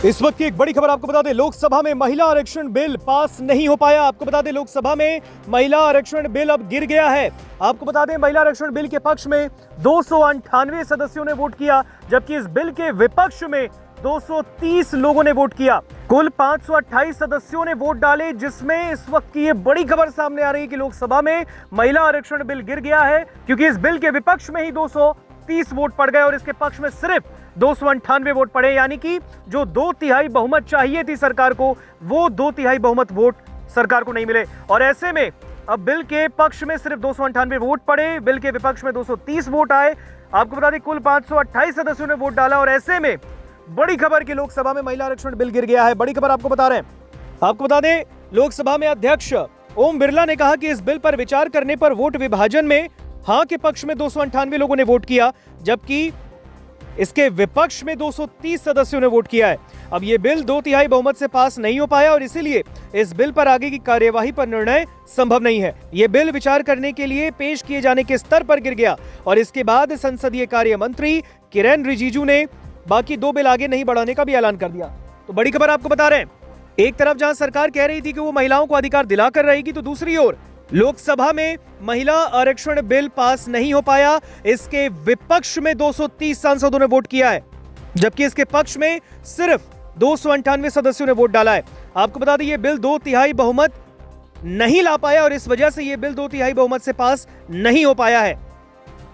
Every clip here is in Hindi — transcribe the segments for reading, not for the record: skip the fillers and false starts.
इस वक्त की एक बड़ी खबर आपको बता दें, लोकसभा में महिला आरक्षण बिल पास नहीं हो पाया। आपको बता दें, लोकसभा में महिला आरक्षण बिल अब गिर गया है। आपको बता दें, महिला आरक्षण बिल के पक्ष में 298 सदस्यों ने वोट किया, जबकि इस बिल के विपक्ष में 230 लोगों ने वोट किया। कुल 528 सदस्यों ने वोट डाले, जिसमें इस वक्त की ये बड़ी खबर सामने आ रही है कि लोकसभा में महिला आरक्षण बिल गिर गया है, क्योंकि इस बिल के विपक्ष में ही 230 वोट पड़ गए और इसके पक्ष में सिर्फ 298 वोट पड़े। यानी कि जो 2/3 बहुमत चाहिए थी सरकार को, वो 2/3 बहुमत वोट सरकार को नहीं मिले। और ऐसे में अब बिल के पक्ष में सिर्फ 298 वोट पड़े, बिल के विपक्ष में 230 वोट आए। आपको बता दें, कुल 528 सदस्यों ने वोट डाला और ऐसे में बड़ी खबर कि लोकसभा में महिला आरक्षण बिल गिर गया है। बड़ी खबर आपको बता रहे हैं। आपको बता दें, लोकसभा में अध्यक्ष ओम बिरला ने कहा कि इस बिल पर विचार करने पर वोट विभाजन में हां के पक्ष में 298 लोगों ने वोट किया, जबकि इसके विपक्ष में 230 सदस्यों ने वोट किया है। अब यह बिल 2/3 बहुमत से पास नहीं हो पाया और इसीलिए इस बिल पर आगे की कार्यवाही पर निर्णय संभव नहीं है। यह बिल विचार करने के लिए पेश किए जाने के स्तर पर गिर गया और इसके बाद संसदीय कार्य मंत्री किरेन रिजिजू ने बाकी 2 बिल आगे नहीं बढ़ाने का भी ऐलान कर दिया। तो बड़ी खबर आपको बता रहे हैं, एक तरफ जहां सरकार कह रही थी कि वो महिलाओं को अधिकार दिलाकर रहेगी, तो दूसरी ओर लोकसभा में महिला आरक्षण बिल पास नहीं हो पाया। इसके विपक्ष में 230 सांसदों ने वोट किया है, जबकि इसके पक्ष में सिर्फ 298 सदस्यों ने वोट डाला है। आपको बता दें, यह बिल 2/3 बहुमत नहीं ला पाया और इस वजह से यह बिल 2/3 बहुमत से पास नहीं हो पाया है।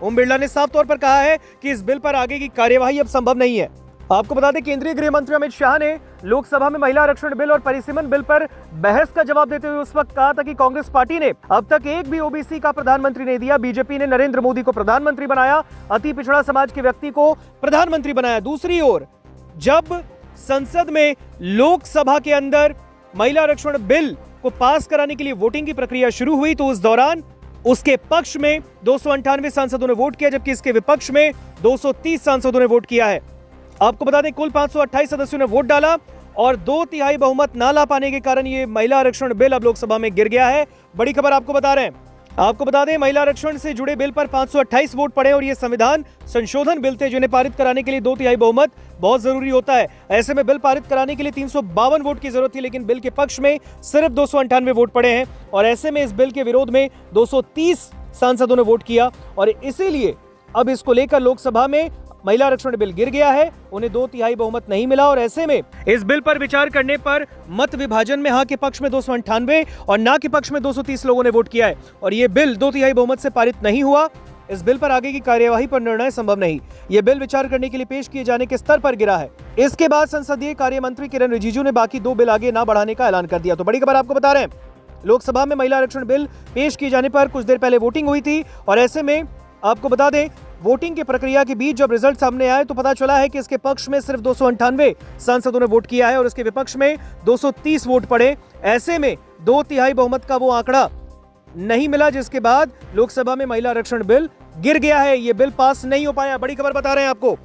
ओम बिरला ने साफ तौर पर कहा है कि इस बिल पर आगे की कार्यवाही अब संभव नहीं है। आपको बता दें, केंद्रीय गृह मंत्री अमित शाह ने लोकसभा में महिला आरक्षण बिल और परिसीमन बिल पर बहस का जवाब देते हुए उस वक्त कहा था कि कांग्रेस पार्टी ने अब तक एक भी ओबीसी का प्रधानमंत्री नहीं दिया। बीजेपी ने नरेंद्र मोदी को प्रधानमंत्री बनाया, अति पिछड़ा समाज के व्यक्ति को प्रधानमंत्री बनाया। दूसरी ओर जब संसद में लोकसभा के अंदर महिला आरक्षण बिल को पास कराने के लिए वोटिंग की प्रक्रिया शुरू हुई, तो उस दौरान उसके पक्ष में 298 सांसदों ने वोट किया, जबकि इसके विपक्ष में 230 सांसदों ने वोट किया है। आपको बता दें, कुल 528 सदस्यों ने वोट डाला और 2/3 बहुमत ना ला पाने के कारण ये महिला आरक्षण बिल अब लोकसभा में गिर गया है। बड़ी खबर आपको बता रहे हैं। आपको बता दें, महिला आरक्षण से जुड़े बिल पर 528 वोट पड़े और ये संविधान संशोधन बिल थे, जिन्हें पारित कराने के लिए 2/3 बहुमत बहुत जरूरी होता है। ऐसे में बिल पारित कराने के लिए 352 वोट की जरूरत थी, लेकिन बिल के पक्ष में सिर्फ 298 वोट पड़े हैं और ऐसे में इस बिल के विरोध में 230 सांसदों ने वोट किया और इसीलिए अब इसको लेकर लोकसभा में महिला आरक्षण बिल गिर गया है। उन्हें 2/3 बहुमत नहीं मिला और ऐसे में इस बिल पर विचार करने पर मत विभाजन में हां के पक्ष में 298 और ना के पक्ष में 230 लोगों ने वोट किया है और यह बिल 2/3 बहुमत से पारित नहीं हुआ। इस बिल पर आगे की कार्यवाही पर निर्णय संभव नहीं। यह बिल विचार करने के लिए पेश किए जाने के स्तर पर गिरा है। इसके बाद संसदीय कार्य मंत्री किरेन रिजिजू ने बाकी 2 बिल आगे न बढ़ाने का ऐलान कर दिया। तो बड़ी खबर आपको बता रहे हैं, लोकसभा में महिला आरक्षण बिल पेश किए जाने पर कुछ देर पहले वोटिंग हुई थी और ऐसे में आपको बता दें, वोटिंग की प्रक्रिया के बीच जब रिजल्ट सामने आए तो पता चला है कि इसके पक्ष में सिर्फ 298 सांसदों ने वोट किया है और इसके विपक्ष में 230 वोट पड़े। ऐसे में 2/3 बहुमत का वो आंकड़ा नहीं मिला, जिसके बाद लोकसभा में महिला आरक्षण बिल गिर गया है। ये बिल पास नहीं हो पाया। बड़ी खबर बता रहे हैं आपको।